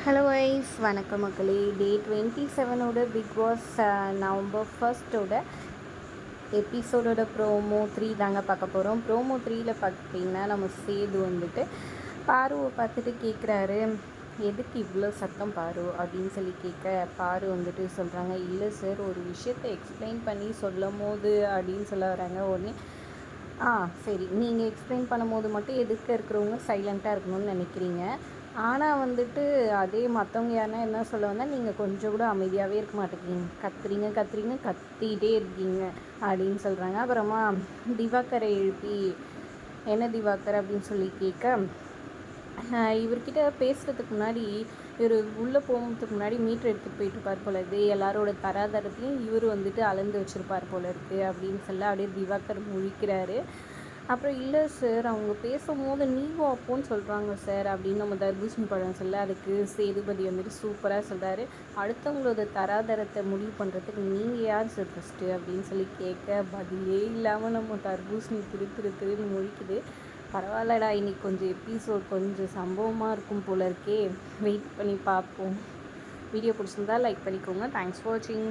Hello wise வணக்கம் மக்களே. டே 27ஓட big pass November 1 எபிசோடோட ப்ரோமோ 3 தாங்க பார்க்க போகிறோம். ப்ரோமோ 3ல் பார்த்திங்கன்னா நம்ம சேது வந்துட்டு பாருவை பார்த்துட்டு கேட்குறாரு, எதுக்கு இவ்வளோ சத்தம் பாரு அப்படின்னு சொல்லி கேட்க, பாரு வந்துட்டு சொல்கிறாங்க, இல்லை சார், ஒரு விஷயத்தை எக்ஸ்பிளைன் பண்ணி சொல்லும் போது அப்படின்னு சொல்ல வராங்க. உடனே சரி, நீங்கள் எக்ஸ்பிளைன் பண்ணும்போது மட்டும் எதுக்கு இருக்கிறவங்க சைலண்ட்டாக இருக்கணும்னு நினைக்கிறீங்க, ஆனால் வந்துட்டு அதே மற்றவங்க யாருன்னா என்ன சொல்ல வந்தால் நீங்கள் கொஞ்சம் கூட அமைதியாகவே இருக்க மாட்டேங்கிறீங்க, கத்திகிட்டே இருக்கீங்க அப்படின்னு சொல்கிறாங்க. அப்புறமா திவாகரை எழுப்பி, என்ன திவாகர் அப்படின்னு சொல்லி கேட்க, இவர்கிட்ட பேசுகிறதுக்கு முன்னாடி இவர் உள்ளே போகிறதுக்கு முன்னாடி மீட்டர் எடுத்துகிட்டு போயிட்டுருப்பார் போல இருக்குது, எல்லாரோட தராதரத்தையும் இவர் வந்துட்டு அளந்து வச்சுருப்பார் போல இருக்குது அப்படின்னு சொல்லி அப்படியே திவாகர் முழிக்கிறாரு. அப்புறம், இல்லை சார், அவங்க பேசும்போது நீவும் அப்போன்னு சொல்கிறாங்க சார் அப்படின்னு நம்ம தர்பூசணி பழம் சொல்ல, அதுக்கு சேதுபதி வந்துட்டு சூப்பராக சொல்கிறாரு, அடுத்தவங்களோட தராதரத்தை முடிவு பண்ணுறதுக்கு நீங்கள் யார் சார் ஃபஸ்ட்டு அப்படின்னு சொல்லி கேட்க, பதிலே இல்லாமல் நம்ம தர்பூசணி திருன்னு முழிக்குது. பரவாயில்லடா, இன்னைக்கு கொஞ்சம் எபிசோட் கொஞ்சம் சம்பவமாக இருக்கும் போல இருக்கே, வெயிட் பண்ணி பார்ப்போம். வீடியோ பிடிச்சிருந்தா லைக் பண்ணிக்கோங்க. தேங்க்ஸ் ஃபார் வாட்சிங்.